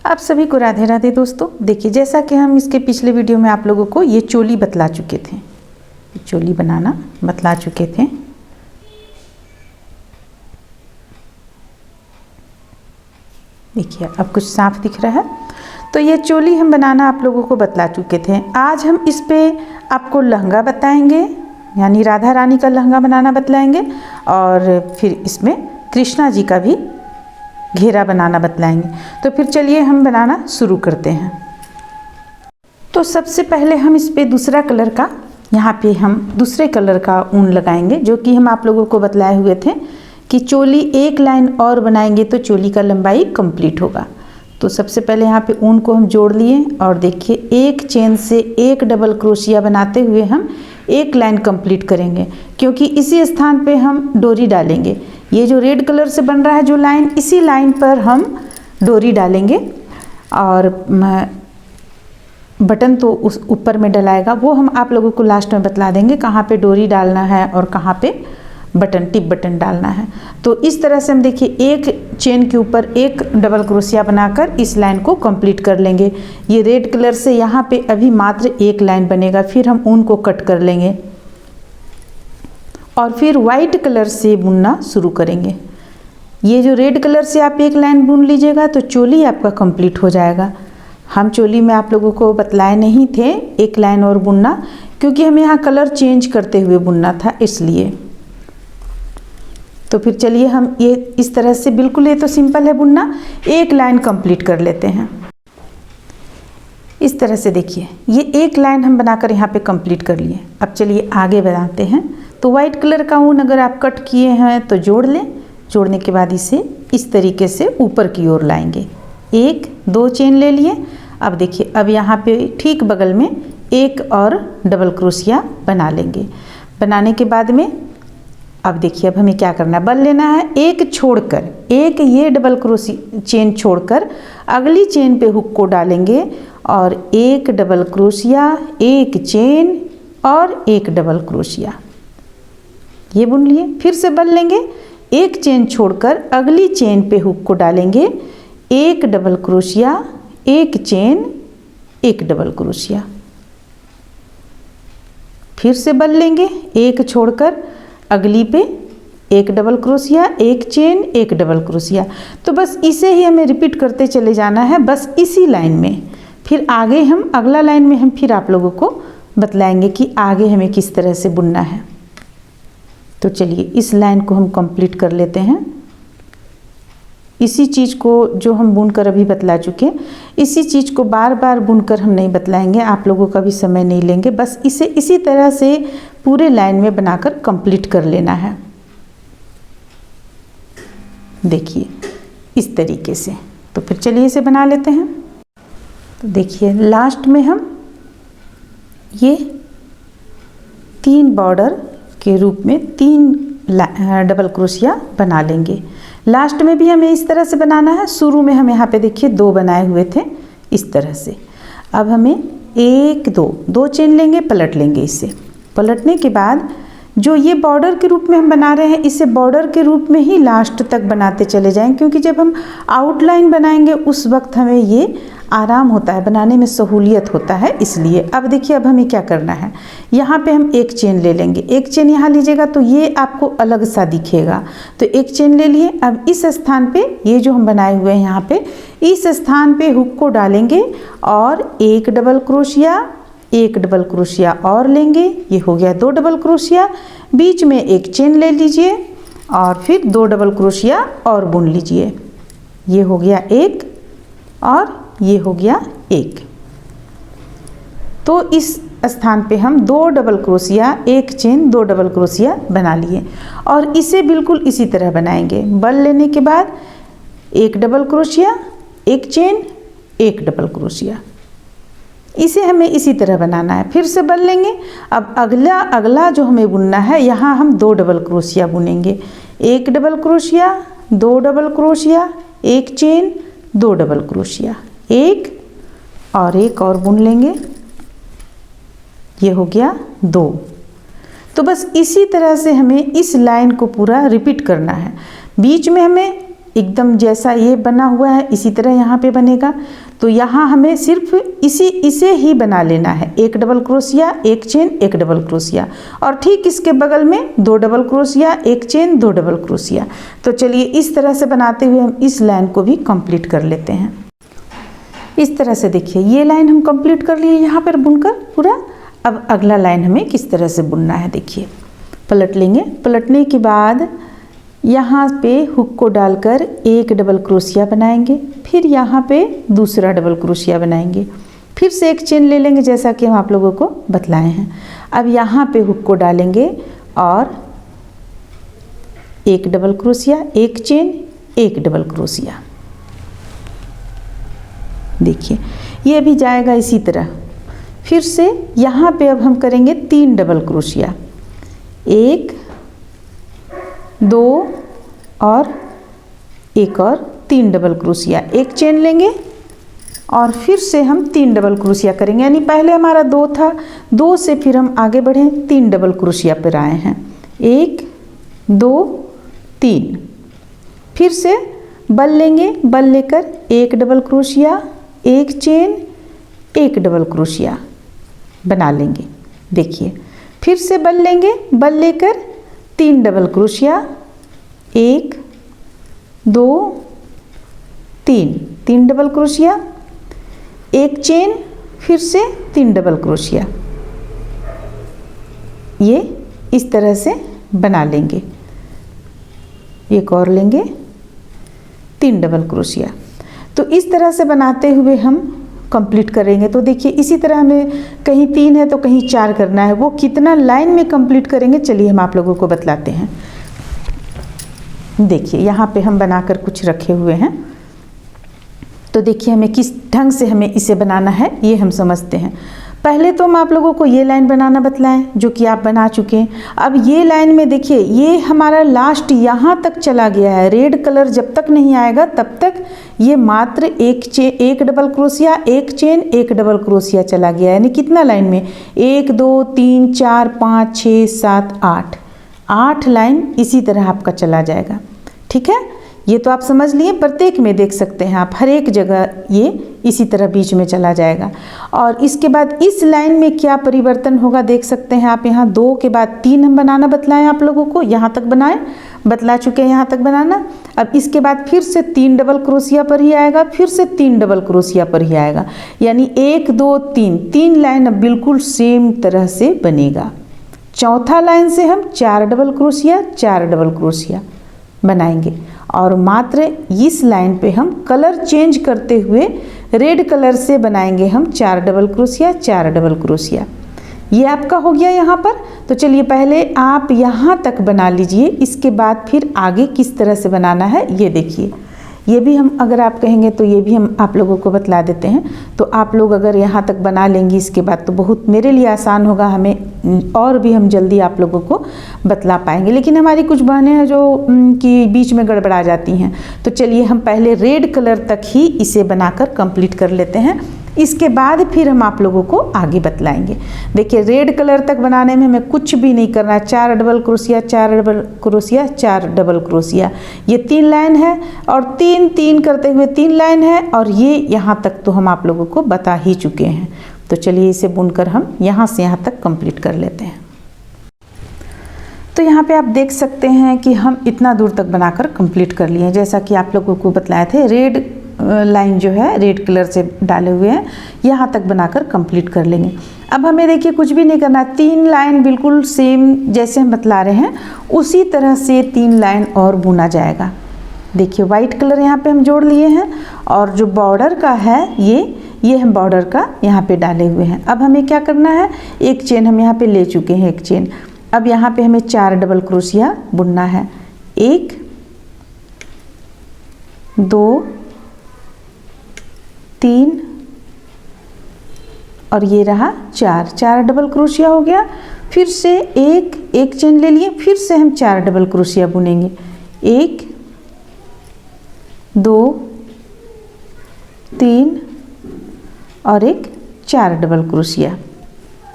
आप सभी को राधे राधे दोस्तों। देखिए, जैसा कि हम इसके पिछले वीडियो में आप लोगों को ये चोली बतला चुके थे, चोली बनाना बतला चुके थे। देखिए अब कुछ साफ दिख रहा है। तो ये चोली हम बनाना आप लोगों को बतला चुके थे। आज हम इस पे आपको लहंगा बताएंगे, यानी राधा रानी का लहंगा बनाना बतलाएंगे, और फिर इसमें कृष्णा जी का भी घेरा बनाना बतलाएंगे। तो फिर चलिए हम बनाना शुरू करते हैं। तो सबसे पहले हम इस पे दूसरा कलर का, यहाँ पे हम दूसरे कलर का ऊन लगाएंगे, जो कि हम आप लोगों को बतलाए हुए थे कि चोली एक लाइन और बनाएंगे तो चोली का लंबाई कंप्लीट होगा। तो सबसे पहले यहाँ पे ऊन को हम जोड़ लिए और देखिए एक चेन से एक डबल क्रोशिया बनाते हुए हम एक लाइन कंप्लीट करेंगे, क्योंकि इसी स्थान पे हम डोरी डालेंगे। ये जो रेड कलर से बन रहा है जो लाइन, इसी लाइन पर हम डोरी डालेंगे और बटन तो उस ऊपर में डलाएगा, वो हम आप लोगों को लास्ट में बतला देंगे कहाँ पे डोरी डालना है और कहाँ पे बटन, टिप बटन डालना है। तो इस तरह से हम देखिए एक चेन के ऊपर एक डबल क्रोशिया बनाकर इस लाइन को कंप्लीट कर लेंगे। ये रेड कलर से यहाँ पे अभी मात्र एक लाइन बनेगा, फिर हम ऊन को कट कर लेंगे और फिर वाइट कलर से बुनना शुरू करेंगे। ये जो रेड कलर से आप एक लाइन बुन लीजिएगा तो चोली आपका कंप्लीट हो जाएगा। हम चोली में आप लोगों को बतलाए नहीं थे एक लाइन और बुनना, क्योंकि हमें यहाँ कलर चेंज करते हुए बुनना था, इसलिए। तो फिर चलिए हम ये इस तरह से, बिल्कुल ये तो सिंपल है बुनना, एक लाइन कंप्लीट कर लेते हैं। इस तरह से देखिए ये एक लाइन हम बनाकर यहाँ पे कंप्लीट कर लिए। अब चलिए आगे बनाते हैं। तो वाइट कलर का ऊन अगर आप कट किए हैं तो जोड़ लें। जोड़ने के बाद इसे इस तरीके से ऊपर की ओर लाएंगे। एक दो चेन ले लिए। अब देखिए अब यहाँ पे ठीक बगल में एक और डबल क्रोशिया बना लेंगे। बनाने के बाद में अब देखिए अब हमें क्या करना है, बल लेना है। एक छोड़कर, एक ये डबल क्रोशिया चेन छोड़कर अगली चेन पे हुक को डालेंगे और एक डबल क्रोशिया, एक चेन और एक डबल क्रोशिया, ये बुन लिए। फिर से बल लेंगे, एक चेन छोड़कर अगली चेन पे हुक को डालेंगे, एक डबल क्रोशिया, एक चेन, एक डबल क्रोशिया। फिर से बल लेंगे, एक छोड़कर अगली पे एक डबल क्रोशिया, एक चेन, एक डबल क्रोशिया। तो बस इसे ही हमें रिपीट करते चले जाना है, बस इसी लाइन में। फिर आगे हम अगला लाइन में हम फिर आप लोगों को बतलाएंगे कि आगे हमें किस तरह से बुनना है। तो चलिए इस लाइन को हम कंप्लीट कर लेते हैं। इसी चीज़ को जो हम बुनकर अभी बतला चुके हैं, इसी चीज़ को बार बार बुनकर हम नहीं बतलाएंगे, आप लोगों का भी समय नहीं लेंगे। बस इसे इसी तरह से पूरे लाइन में बनाकर कंप्लीट कर लेना है। देखिए इस तरीके से। तो फिर चलिए इसे बना लेते हैं। तो देखिए लास्ट में हम ये 3 बॉर्डर के रूप में 3 डबल क्रोशिया बना लेंगे। लास्ट में भी हमें इस तरह से बनाना है। शुरू में हम यहाँ पे देखिए 2 बनाए हुए थे इस तरह से। अब हमें 1 2 चेन लेंगे, पलट लेंगे। इसे पलटने के बाद जो ये बॉर्डर के रूप में हम बना रहे हैं, इसे बॉर्डर के रूप में ही लास्ट तक बनाते चले जाएं, क्योंकि जब हम आउटलाइन बनाएंगे उस वक्त हमें ये आराम होता है, बनाने में सहूलियत होता है, इसलिए। अब देखिए अब हमें क्या करना है, यहाँ पे हम एक चेन ले लेंगे। एक चेन यहाँ लीजिएगा तो ये आपको अलग सा दिखेगा। तो एक चेन ले लिए। अब इस स्थान पे ये जो हम बनाए हुए हैं यहाँ पे, इस स्थान पे हुक को डालेंगे और एक डबल क्रोशिया, एक डबल क्रोशिया और लेंगे। ये हो गया 2 डबल क्रोशिया। बीच में एक चेन ले लीजिए और फिर 2 डबल क्रोशिया और बुन लीजिए। ये हो गया 1 और ये हो गया 1। तो इस स्थान पे हम 2 डबल क्रोशिया, एक चेन, 2 डबल क्रोशिया बना लिए और इसे बिल्कुल इसी तरह बनाएंगे। बल लेने के बाद एक डबल क्रोशिया, एक चेन, एक डबल क्रोशिया, इसे हमें इसी तरह बनाना है। फिर से बल लेंगे। अब अगला जो हमें बुनना है, यहाँ हम 2 डबल क्रोशिया बुनेंगे। एक डबल क्रोशिया, 2 डबल क्रोशिया, एक चेन, 2 डबल क्रोशिया, एक और एक और बुन लेंगे। ये हो गया 2। तो बस इसी तरह से हमें इस लाइन को पूरा रिपीट करना है। बीच में हमें एकदम जैसा ये बना हुआ है इसी तरह यहाँ पे बनेगा। तो यहाँ हमें सिर्फ इसे ही बना लेना है, एक डबल क्रोशिया, एक चेन, एक डबल क्रोशिया, और ठीक इसके बगल में 2 डबल क्रोशिया, एक चेन, 2 डबल क्रोशिया। तो चलिए इस तरह से बनाते हुए हम इस लाइन को भी कंप्लीट कर लेते हैं। इस तरह से देखिए ये लाइन हम कंप्लीट कर लिए यहाँ पर बुनकर पूरा। अब अगला लाइन हमें किस तरह से बुनना है देखिए, पलट लेंगे। पलटने के बाद यहाँ पे हुक को डालकर एक डबल क्रोशिया बनाएंगे, फिर यहाँ पे दूसरा डबल क्रोशिया बनाएंगे, फिर से एक चेन ले लेंगे जैसा कि हम आप लोगों को बतलाए हैं। अब यहाँ पे हुक को डालेंगे और एक डबल क्रोशिया, एक चेन, एक डबल क्रोशिया। देखिए ये भी जाएगा इसी तरह। फिर से यहाँ पे अब हम करेंगे 3 डबल क्रोशिया, 1 2 और एक और 3 डबल क्रोशिया, एक चेन लेंगे और फिर से हम 3 डबल क्रोशिया करेंगे। यानी पहले हमारा 2 था, 2 से फिर हम आगे बढ़े 3 डबल क्रोशिया पर आए हैं, 1 2 3। फिर से बल लेंगे, बल लेकर एक डबल क्रोशिया, एक चेन, एक डबल क्रोशिया बना लेंगे। देखिए फिर से बल लेंगे, बल लेकर 3 डबल क्रोशिया, 1 2 3, 3 डबल क्रोशिया, एक चेन, फिर से 3 डबल क्रोशिया। ये इस तरह से बना लेंगे। एक और लेंगे 3 डबल क्रोशिया। तो इस तरह से बनाते हुए हम कंप्लीट करेंगे। तो देखिए इसी तरह हमें कहीं 3 है तो कहीं 4 करना है। वो कितना लाइन में कंप्लीट करेंगे चलिए हम आप लोगों को बतलाते हैं। देखिए यहाँ पे हम बनाकर कुछ रखे हुए हैं। तो देखिए हमें किस ढंग से हमें इसे बनाना है ये हम समझते हैं। पहले तो हम आप लोगों को ये लाइन बनाना बतलाएं जो कि आप बना चुके हैं। अब ये लाइन में देखिए ये हमारा लास्ट यहाँ तक चला गया है। रेड कलर जब तक नहीं आएगा तब तक ये मात्र एक डबल क्रोशिया, एक चेन, एक डबल क्रोशिया चला गया। यानी कितना लाइन में 1 2 3 4 5 6 7 8 लाइन इसी तरह आपका चला जाएगा। ठीक है, ये तो आप समझ लिए। प्रत्येक में देख सकते हैं आप, हर एक जगह ये इसी तरह बीच में चला जाएगा। और इसके बाद इस लाइन में क्या परिवर्तन होगा देख सकते हैं आप। यहाँ 2 के बाद 3 हम बनाना बतलाएं आप लोगों को, यहाँ तक बनाएं, बतला चुके हैं यहाँ तक बनाना। अब इसके बाद फिर से 3 डबल क्रोशिया पर ही आएगा, फिर से 3 डबल क्रोशिया पर ही आएगा। यानी 1 2 3 लाइन अब बिल्कुल सेम तरह से बनेगा। चौथा लाइन से हम 4 डबल क्रोशिया बनाएंगे और मात्र इस लाइन पे हम कलर चेंज करते हुए रेड कलर से बनाएंगे हम 4 डबल क्रोशिया। ये आपका हो गया यहाँ पर। तो चलिए पहले आप यहाँ तक बना लीजिए, इसके बाद फिर आगे किस तरह से बनाना है ये देखिए। ये भी हम अगर आप कहेंगे तो ये भी हम आप लोगों को बतला देते हैं। तो आप लोग अगर यहाँ तक बना लेंगी इसके बाद तो बहुत मेरे लिए आसान होगा, हमें और भी हम जल्दी आप लोगों को बतला पाएंगे। लेकिन हमारी कुछ बहनें हैं जो कि बीच में गड़बड़ा जाती हैं। तो चलिए हम पहले रेड कलर तक ही इसे बनाकर कंप्लीट कर लेते हैं, इसके बाद फिर हम आप लोगों को आगे बतलाएंगे। देखिए रेड कलर तक बनाने में हमें कुछ भी नहीं करना है। 4 double crochet, 4 double crochet, 4 double crochet, ये 3 लाइन है और 3 3 करते हुए 3 लाइन है। और ये यहाँ तक तो हम आप लोगों को बता ही चुके हैं। तो चलिए इसे बुनकर हम यहाँ से यहाँ तक कंप्लीट कर लेते हैं। तो यहाँ पे आप देख सकते हैं कि हम इतना दूर तक बनाकर कंप्लीट कर लिए हैं। जैसा कि आप लोगों को बतलाए थे, रेड लाइन जो है रेड कलर से डाले हुए हैं, यहाँ तक बनाकर कंप्लीट कर लेंगे। अब हमें देखिए कुछ भी नहीं करना, 3 लाइन बिल्कुल सेम जैसे हम बतला रहे हैं उसी तरह से 3 लाइन और बुना जाएगा। देखिए वाइट कलर यहाँ पे हम जोड़ लिए हैं और जो बॉर्डर का है ये हम बॉर्डर का यहाँ पे डाले हुए हैं। अब हमें क्या करना है, एक चेन हम यहाँ पे ले चुके हैं, एक चेन। अब यहाँ पे हमें 4 डबल क्रोशिया बुनना है, 1 2 3 और ये रहा 4 डबल क्रोशिया हो गया। फिर से एक चेन ले लिए, फिर से हम 4 डबल क्रोशिया बुनेंगे, 1 2 3 और 4 डबल क्रोशिया।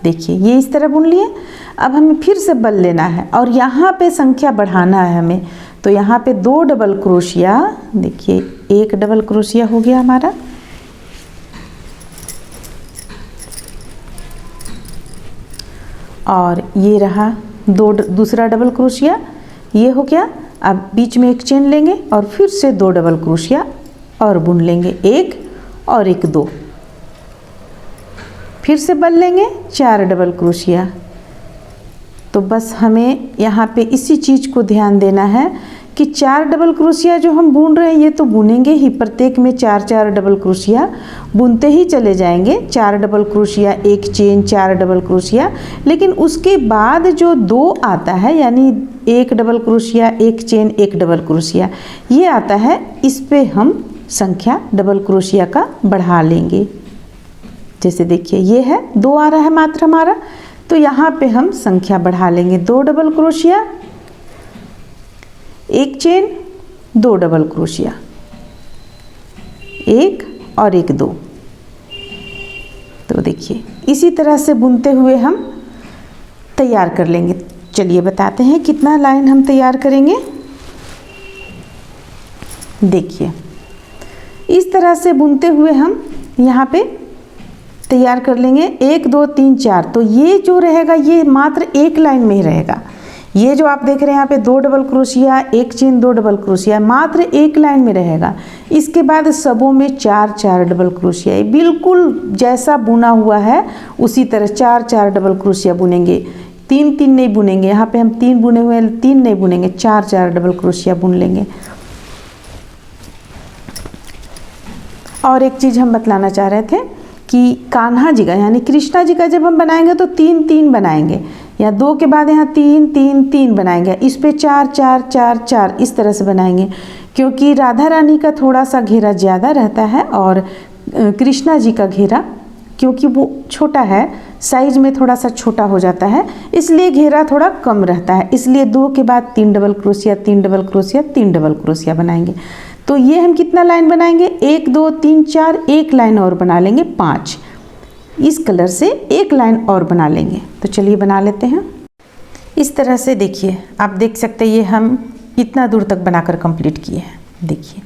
देखिए ये इस तरह बुन लिए। अब हमें फिर से बल लेना है और यहाँ पे संख्या बढ़ाना है हमें। तो यहाँ पे 2 डबल क्रोशिया, देखिए 1 डबल क्रोशिया हो गया हमारा, और ये रहा दूसरा डबल क्रोशिया, ये हो गया। अब बीच में एक चेन लेंगे और फिर से 2 डबल क्रोशिया और बुन लेंगे, 1 और 1 2, फिर से बन लेंगे 4 डबल क्रोशिया। तो बस हमें यहाँ पे इसी चीज़ को ध्यान देना है कि 4 डबल क्रोशिया जो हम बुन रहे हैं ये तो बुनेंगे ही, प्रत्येक में 4-4 डबल क्रोशिया बुनते ही चले जाएंगे। 4 double crochet, 1 chain, 4 double crochet, लेकिन उसके बाद जो 2 आता है, यानी 1 double crochet, 1 chain, 1 double crochet, ये आता है, इस पे हम संख्या डबल क्रोशिया का बढ़ा लेंगे। जैसे देखिए ये है 2 आ रहा है मात्र हमारा, तो यहाँ पे हम संख्या बढ़ा लेंगे, 2 double crochet, 1 chain, 2 double crochet, 1 और 1 2। तो देखिए इसी तरह से बुनते हुए हम तैयार कर लेंगे। चलिए बताते हैं कितना लाइन हम तैयार करेंगे। देखिए इस तरह से बुनते हुए हम यहाँ पे तैयार कर लेंगे 1 2 3 4। तो ये जो रहेगा ये मात्र एक लाइन में ही रहेगा। ये जो आप देख रहे हैं यहाँ पे 2 double crochet, 1 chain, 2 double crochet, मात्र एक लाइन में रहेगा। इसके बाद सबों में 4-4 डबल क्रोशिया, बिल्कुल जैसा बुना हुआ है उसी तरह 4-4 डबल क्रोशिया बुनेंगे। 3-3 नहीं बुनेंगे, यहाँ पे हम 3 बुने हुए हैं, 3 नहीं बुनेंगे, 4-4 डबल क्रोशिया बुन लेंगे। और एक चीज़ हम बतलाना चाह रहे थे कि कान्हा जी का यानी कृष्णा जी का जब हम बनाएंगे तो 3-3 बनाएंगे, या 2 के बाद यहाँ 3-3-3 बनाएंगे, इस पे 4-4-4-4 इस तरह से बनाएंगे, क्योंकि राधा रानी का थोड़ा सा घेरा ज़्यादा रहता है और कृष्णा जी का घेरा क्योंकि वो छोटा है, साइज में थोड़ा सा छोटा हो जाता है, इसलिए घेरा थोड़ा कम रहता है, इसलिए 2 के बाद 3 double crochet, 3 double crochet, 3 double crochet बनाएंगे। तो ये हम कितना लाइन बनाएंगे, 1 2 3 4, एक लाइन और बना लेंगे 5। इस कलर से एक लाइन और बना लेंगे। तो चलिए बना लेते हैं। इस तरह से देखिए आप देख सकते हैं, ये हम इतना दूर तक बनाकर कंप्लीट किए हैं। देखिए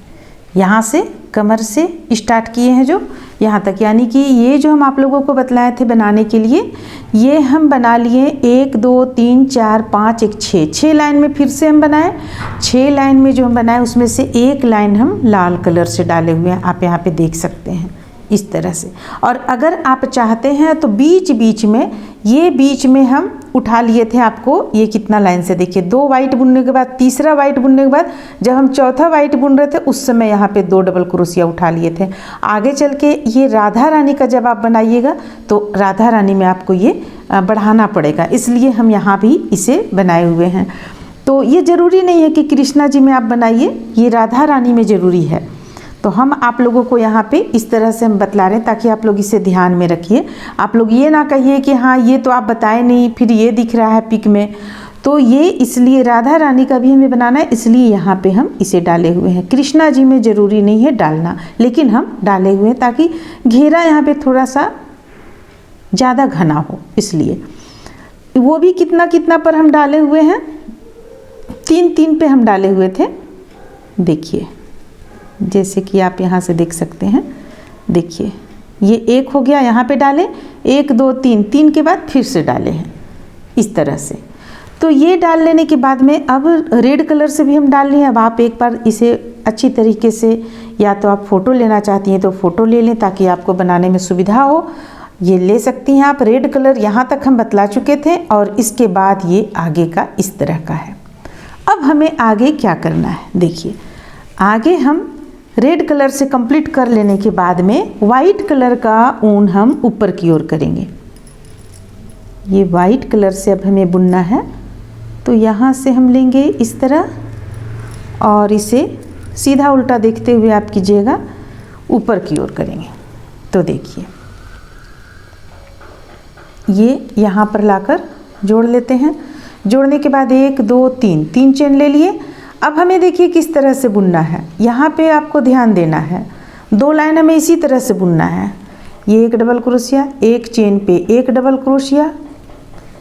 यहाँ से कमर से स्टार्ट किए हैं जो यहाँ तक, यानी कि ये जो हम आप लोगों को बतलाए थे बनाने के लिए, ये हम बना लिए 1 2 3 4 5 1 6 लाइन में फिर से हम बनाए। 6 लाइन में जो हम बनाए उसमें से एक लाइन हम लाल कलर से डाले हुए हैं, आप यहाँ पे देख सकते हैं इस तरह से। और अगर आप चाहते हैं तो बीच बीच में, ये बीच में हम उठा लिए थे आपको, ये कितना लाइन से देखिए 2 वाइट बुनने के बाद, तीसरा वाइट बुनने के बाद जब हम चौथा वाइट बुन रहे थे उस समय यहाँ पे 2 डबल क्रोशिया उठा लिए थे। आगे चल के ये राधा रानी का जब आप बनाइएगा तो राधा रानी में आपको ये बढ़ाना पड़ेगा, इसलिए हम यहाँ भी इसे बनाए हुए हैं। तो ये ज़रूरी नहीं है कि कृष्णा जी में आप बनाइए, ये राधा रानी में ज़रूरी है। तो हम आप लोगों को यहाँ पे इस तरह से हम बतला रहे हैं ताकि आप लोग इसे ध्यान में रखिए। आप लोग ये ना कहिए कि हाँ ये तो आप बताए नहीं, फिर ये दिख रहा है पिक में। तो ये इसलिए राधा रानी का भी हमें बनाना है, इसलिए यहाँ पे हम इसे डाले हुए हैं। कृष्णा जी में ज़रूरी नहीं है डालना, लेकिन हम डाले हुए हैं ताकि घेरा यहाँ पे थोड़ा सा ज़्यादा घना हो, इसलिए। वो भी कितना कितना पर हम डाले हुए हैं, 3-3 पे हम डाले हुए थे। देखिए जैसे कि आप यहाँ से देख सकते हैं, देखिए ये 1 हो गया, यहाँ पे डाले 1 2 3, 3 के बाद फिर से डाले हैं इस तरह से। तो ये डाल लेने के बाद में अब रेड कलर से भी हम डाल लिए। अब आप एक बार इसे अच्छी तरीके से, या तो आप फ़ोटो लेना चाहती हैं तो फ़ोटो ले लें ताकि आपको बनाने में सुविधा हो, ये ले सकती हैं आप। रेड कलर यहाँ तक हम बतला चुके थे और इसके बाद ये आगे का इस तरह का है। अब हमें आगे क्या करना है, देखिए आगे हम रेड कलर से कंप्लीट कर लेने के बाद में वाइट कलर का ऊन हम ऊपर की ओर करेंगे। ये वाइट कलर से अब हमें बुनना है, तो यहाँ से हम लेंगे इस तरह और इसे सीधा उल्टा देखते हुए आप कीजिएगा, ऊपर की ओर करेंगे। तो देखिए ये यहाँ पर लाकर जोड़ लेते हैं। जोड़ने के बाद 1 2 3 चेन ले लिए। अब हमें देखिए किस तरह से बुनना है, यहाँ पे आपको ध्यान देना है। 2 लाइन हमें इसी तरह से बुनना है। ये 1 डबल क्रोशिया, 1 चेन पे 1 डबल क्रोशिया,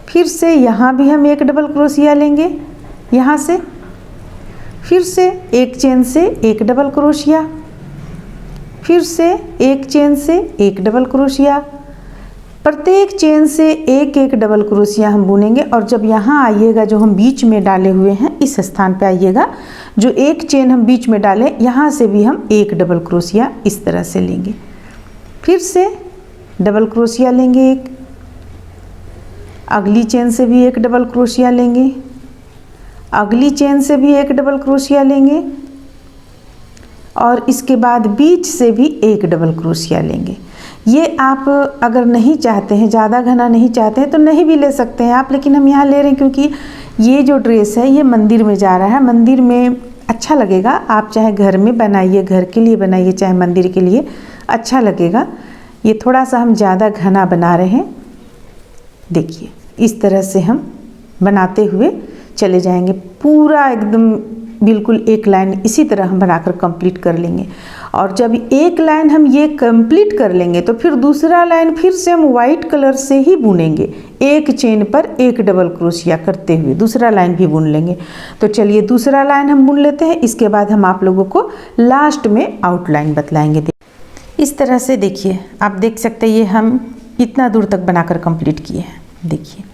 फिर से यहाँ भी हम 1 डबल क्रोशिया लेंगे यहाँ से, फिर से एक चेन से एक डबल क्रोशिया, फिर से एक चेन से एक डबल क्रोशिया, प्रत्येक चेन से एक एक डबल क्रोशिया हम बुनेंगे। और जब यहाँ आइएगा, जो हम बीच में डाले हुए हैं इस स्थान पे आइएगा, जो एक चेन हम बीच में डालें यहाँ से भी हम एक डबल क्रोशिया इस तरह से लेंगे, फिर से डबल क्रोशिया लेंगे एक, अगली चेन से भी एक डबल क्रोशिया लेंगे, अगली चेन से भी एक डबल क्रोशिया लेंगे और इसके बाद बीच से भी एक डबल क्रोशिया लेंगे। ये आप अगर नहीं चाहते हैं, ज़्यादा घना नहीं चाहते हैं तो नहीं भी ले सकते हैं आप, लेकिन हम यहाँ ले रहे हैं क्योंकि ये जो ड्रेस है ये मंदिर में जा रहा है, मंदिर में अच्छा लगेगा। आप चाहे घर में बनाइए, घर के लिए बनाइए, चाहे मंदिर के लिए अच्छा लगेगा। ये थोड़ा सा हम ज़्यादा घना बना रहे हैं। देखिए इस तरह से हम बनाते हुए चले जाएंगे, पूरा एकदम बिल्कुल एक लाइन इसी तरह हम बनाकर कंप्लीट कर लेंगे। और जब एक लाइन हम ये कंप्लीट कर लेंगे तो फिर दूसरा लाइन फिर से हम वाइट कलर से ही बुनेंगे, एक चेन पर एक डबल क्रोशिया करते हुए दूसरा लाइन भी बुन लेंगे। तो चलिए दूसरा लाइन हम बुन लेते हैं, इसके बाद हम आप लोगों को लास्ट में आउटलाइन बतलाएंगे। इस तरह से देखिए, आप देख सकते हैं ये हम इतना दूर तक बनाकर कंप्लीट किए हैं। देखिए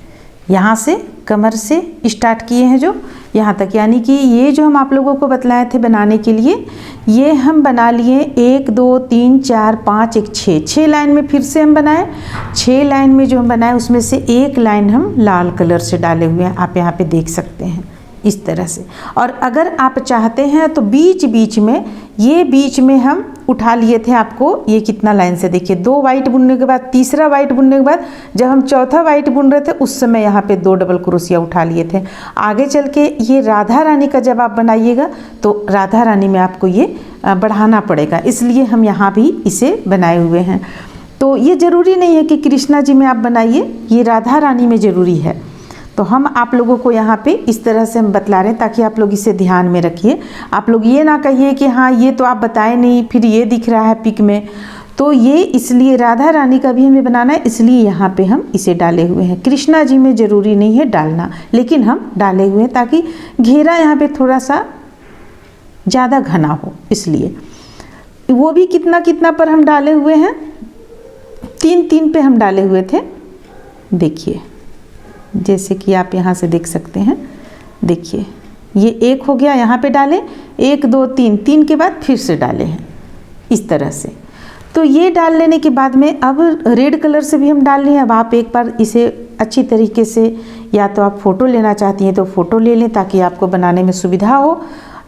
यहाँ से कमर से स्टार्ट किए हैं जो यहाँ तक, यानी कि ये जो हम आप लोगों को बतलाए थे बनाने के लिए, ये हम बना लिए 1 2 3 4 5 1 6 लाइन में फिर से हम बनाए। 6 लाइन में जो हम बनाए उसमें से एक लाइन हम लाल कलर से डाले हुए हैं, आप यहाँ पे देख सकते हैं इस तरह से। और अगर आप चाहते हैं तो बीच बीच में, ये बीच में हम उठा लिए थे आपको ये कितना लाइन से, देखिए 2 वाइट बुनने के बाद, तीसरा वाइट बुनने के बाद जब हम चौथा वाइट बुन रहे थे उस समय यहाँ पे 2 डबल क्रोशिया उठा लिए थे। आगे चल के ये राधा रानी का जब आप बनाइएगा तो राधा रानी में आपको ये बढ़ाना पड़ेगा, इसलिए हम यहाँ भी इसे बनाए हुए हैं। तो ये ज़रूरी नहीं है कि कृष्णा जी में आप बनाइए, ये राधा रानी में ज़रूरी है। तो हम आप लोगों को यहाँ पे इस तरह से हम बतला रहे हैं ताकि आप लोग इसे ध्यान में रखिए। आप लोग ये ना कहिए कि हाँ ये तो आप बताए नहीं, फिर ये दिख रहा है पिक में। तो ये इसलिए राधा रानी का भी हमें बनाना है, इसलिए यहाँ पे हम इसे डाले हुए हैं। कृष्णा जी में ज़रूरी नहीं है डालना, लेकिन हम डाले हुए हैं ताकि घेरा यहाँ पे थोड़ा सा ज़्यादा घना हो, इसलिए। वो भी कितना कितना पर हम डाले हुए हैं, 3 पे हम डाले हुए थे। देखिए जैसे कि आप यहाँ से देख सकते हैं, देखिए ये 1 हो गया, यहाँ पे डालें 1 2 3 के बाद फिर से डाले हैं इस तरह से। तो ये डाल लेने के बाद में अब रेड कलर से भी हम डाल लें। अब आप एक बार इसे अच्छी तरीके से, या तो आप फ़ोटो लेना चाहती हैं तो फ़ोटो ले लें ताकि आपको बनाने में सुविधा हो,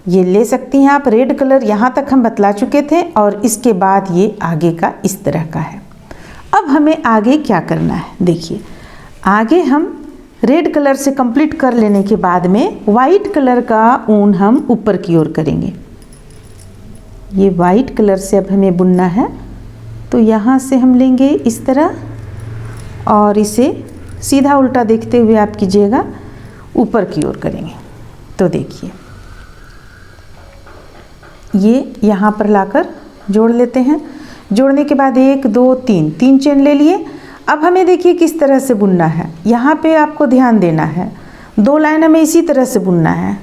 ये ले सकती हैं आप। रेड कलर यहाँ तक हम बतला चुके थे और इसके बाद ये आगे का इस तरह का है। अब हमें आगे क्या करना है, देखिए आगे हम रेड कलर से कंप्लीट कर लेने के बाद में वाइट कलर का ऊन हम ऊपर की ओर करेंगे। ये वाइट कलर से अब हमें बुनना है, तो यहाँ से हम लेंगे इस तरह और इसे सीधा उल्टा देखते हुए आप कीजिएगा, ऊपर की ओर करेंगे। तो देखिए ये यहाँ पर लाकर जोड़ लेते हैं। जोड़ने के बाद 1 2 3 चेन ले लिए। अब हमें देखिए किस तरह से बुनना है, यहाँ पे आपको ध्यान देना है। 2 लाइन हमें इसी तरह से बुनना है।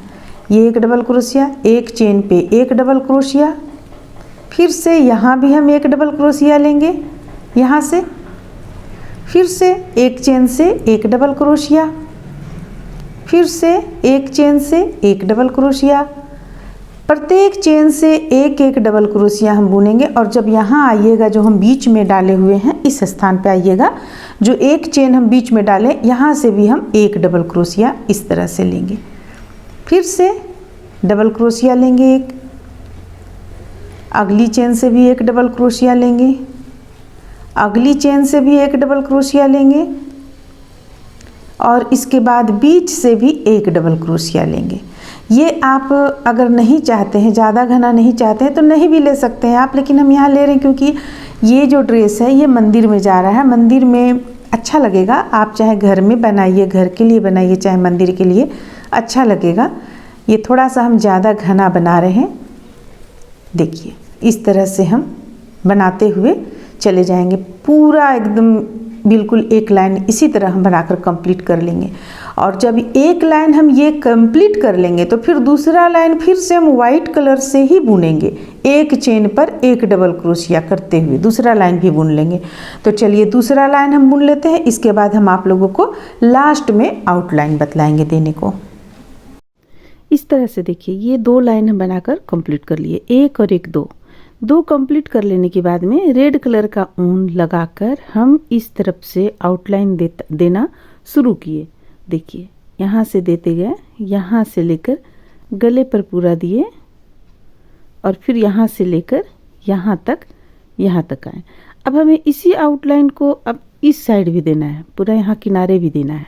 ये 1 डबल क्रोशिया, एक चेन पे 1 डबल क्रोशिया, फिर से यहाँ भी हम 1 डबल क्रोशिया लेंगे, यहाँ से फिर से एक चेन से 1 डबल क्रोशिया, फिर से एक चेन से 1 डबल क्रोशिया, प्रत्येक चेन से एक एक डबल क्रोशिया हम बुनेंगे। और जब यहाँ आइएगा, जो हम बीच में डाले हुए हैं इस स्थान पे आइएगा, जो एक चेन हम बीच में डालें यहाँ से भी हम 1 डबल क्रोशिया इस तरह से लेंगे, फिर से डबल क्रोशिया लेंगे एक, अगली चेन से भी 1 डबल क्रोशिया लेंगे, अगली चेन से भी 1 डबल क्रोशिया लेंगे और इसके बाद बीच से भी 1 डबल क्रोशिया लेंगे। ये आप अगर नहीं चाहते हैं, ज़्यादा घना नहीं चाहते हैं तो नहीं भी ले सकते हैं आप, लेकिन हम यहाँ ले रहे हैं क्योंकि ये जो ड्रेस है ये मंदिर में जा रहा है, मंदिर में अच्छा लगेगा। आप चाहे घर में बनाइए, घर के लिए बनाइए, चाहे मंदिर के लिए अच्छा लगेगा। ये थोड़ा सा हम ज़्यादा घना बना रहे हैं। देखिए इस तरह से हम बनाते हुए चले जाएंगे, पूरा एकदम बिल्कुल एक लाइन इसी तरह हम बनाकर कंप्लीट कर लेंगे। और जब एक लाइन हम ये कंप्लीट कर लेंगे तो फिर दूसरा लाइन फिर से हम वाइट कलर से ही बुनेंगे, एक चेन पर एक डबल क्रोशिया करते हुए दूसरा लाइन भी बुन लेंगे। तो चलिए दूसरा लाइन हम बुन लेते हैं, इसके बाद हम आप लोगों को लास्ट में आउटलाइन बतलाएंगे देने को। इस तरह से देखिए ये 2 लाइन हम बनाकर कंप्लीट कर लिए, एक और एक, दो कंप्लीट कर लेने के बाद में रेड कलर का ऊन लगाकर हम इस तरफ से आउटलाइन देना शुरू किए। देखिए यहाँ से देते गए, यहाँ से लेकर गले पर पूरा दिए और फिर यहाँ से लेकर यहाँ तक आए। अब हमें इसी आउटलाइन को अब इस साइड भी देना है, पूरा यहाँ किनारे भी देना है।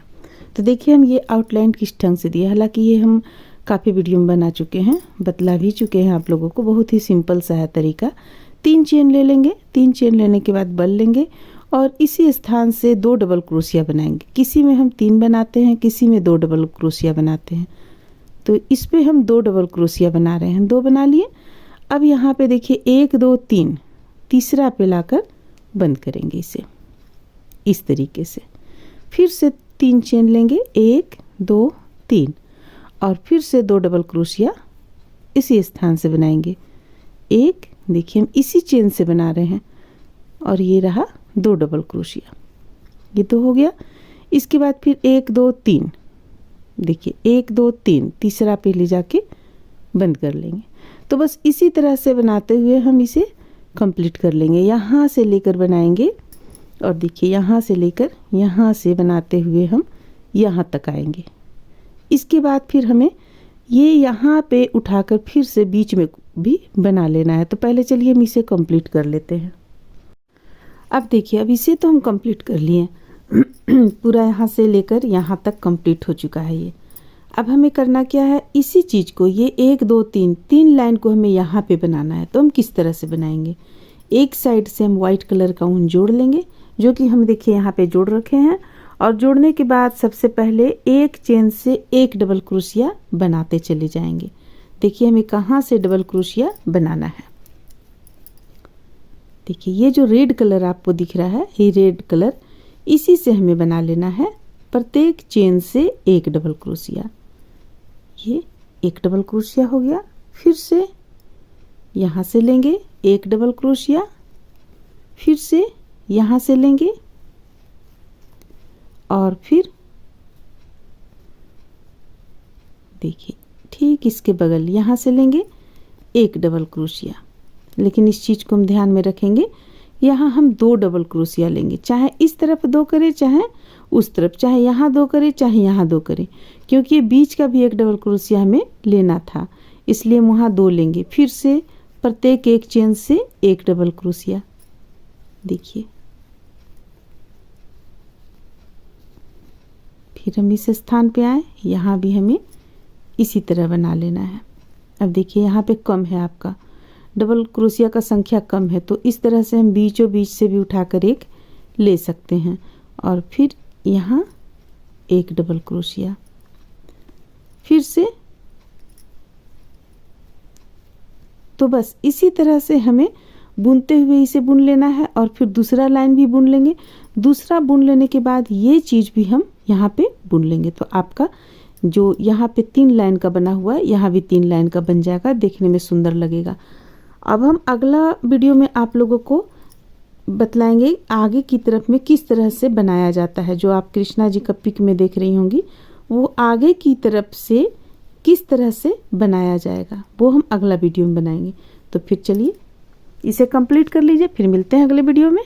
तो देखिए हम ये आउटलाइन किस ढंग से दिए, हालांकि ये हम काफ़ी वीडियो में बना चुके हैं, बतला भी चुके हैं आप लोगों को। बहुत ही सिंपल सा है तरीका। 3 चेन ले लेंगे, 3 चेन लेने के बाद बल लेंगे और इसी स्थान से 2 डबल क्रोशिया बनाएंगे। किसी में हम 3 बनाते हैं, किसी में 2 डबल क्रोशिया बनाते हैं। तो इस पे हम 2 डबल क्रोशिया बना रहे हैं, 2 बना लिए। अब यहाँ पे देखिए 1 2 3, तीसरा पे लाकर बंद करेंगे इसे इस तरीके से। फिर से 3 चेन लेंगे, 1 2 3 और फिर से 2 डबल क्रोशिया इसी स्थान से बनाएंगे। एक देखिए हम इसी चेन से बना रहे हैं और ये रहा 2 डबल क्रोशिया, ये तो हो गया। इसके बाद फिर 1 2 3, देखिए 1 2 3, तीसरा पे ले जाके बंद कर लेंगे। तो बस इसी तरह से बनाते हुए हम इसे कंप्लीट कर लेंगे। यहाँ से लेकर बनाएंगे और देखिए यहाँ से लेकर यहाँ से बनाते हुए हम यहाँ तक आएंगे। इसके बाद फिर हमें ये यहाँ पे उठाकर फिर से बीच में भी बना लेना है। तो पहले चलिए हम इसे कंप्लीट कर लेते हैं। अब देखिए अब इसे तो हम कंप्लीट कर लिए पूरा यहाँ से लेकर यहाँ तक कंप्लीट हो चुका है ये। अब हमें करना क्या है, इसी चीज़ को ये 1 2 3 3 लाइन को हमें यहाँ पे बनाना है। तो हम किस तरह से बनाएंगे, एक साइड से हम वाइट कलर का ऊन जोड़ लेंगे, जो कि हम देखिए यहाँ पे जोड़ रखे हैं। और जोड़ने के बाद सबसे पहले एक चेन से एक डबल क्रोशिया बनाते चले जाएंगे। देखिए हमें कहाँ से डबल क्रोशिया बनाना है। देखिए ये जो रेड कलर आपको दिख रहा है, ये रेड कलर, इसी से हमें बना लेना है। प्रत्येक चेन से एक डबल क्रोशिया, ये एक डबल क्रोशिया हो गया। फिर से यहाँ से लेंगे एक डबल क्रोशिया, फिर से यहाँ से लेंगे और फिर देखिए ठीक इसके बगल यहाँ से लेंगे एक डबल क्रोशिया। लेकिन इस चीज़ को हम ध्यान में रखेंगे, यहाँ हम 2 डबल क्रोशिया लेंगे, चाहे इस तरफ 2 करें चाहे उस तरफ, चाहे यहाँ 2 करें चाहे यहाँ 2 करें, क्योंकि ये बीच का भी एक डबल क्रोशिया हमें लेना था, इसलिए हम वहाँ 2 लेंगे। फिर से प्रत्येक एक चेन से एक डबल क्रोशिया। देखिए फिर हम इस स्थान पे आए, यहाँ भी हमें इसी तरह बना लेना है। अब देखिए यहाँ पे कम है, आपका डबल क्रोशिया का संख्या कम है, तो इस तरह से हम बीचों बीच से भी उठाकर एक ले सकते हैं। और फिर यहाँ एक डबल क्रोशिया, फिर से। तो बस इसी तरह से हमें बुनते हुए इसे बुन लेना है और फिर दूसरा लाइन भी बुन लेंगे। दूसरा बुन लेने के बाद ये चीज़ भी हम यहाँ पे बुन लेंगे। तो आपका जो यहाँ पे 3 लाइन का बना हुआ है, यहाँ भी 3 लाइन का बन जाएगा, देखने में सुंदर लगेगा। अब हम अगला वीडियो में आप लोगों को बतलाएंगे आगे की तरफ में किस तरह से बनाया जाता है। जो आप कृष्णा जी का पिक में देख रही होंगी, वो आगे की तरफ से किस तरह से बनाया जाएगा, वो हम अगला वीडियो में बनाएंगे। तो फिर चलिए इसे कंप्लीट कर लीजिए, फिर मिलते हैं अगले वीडियो में।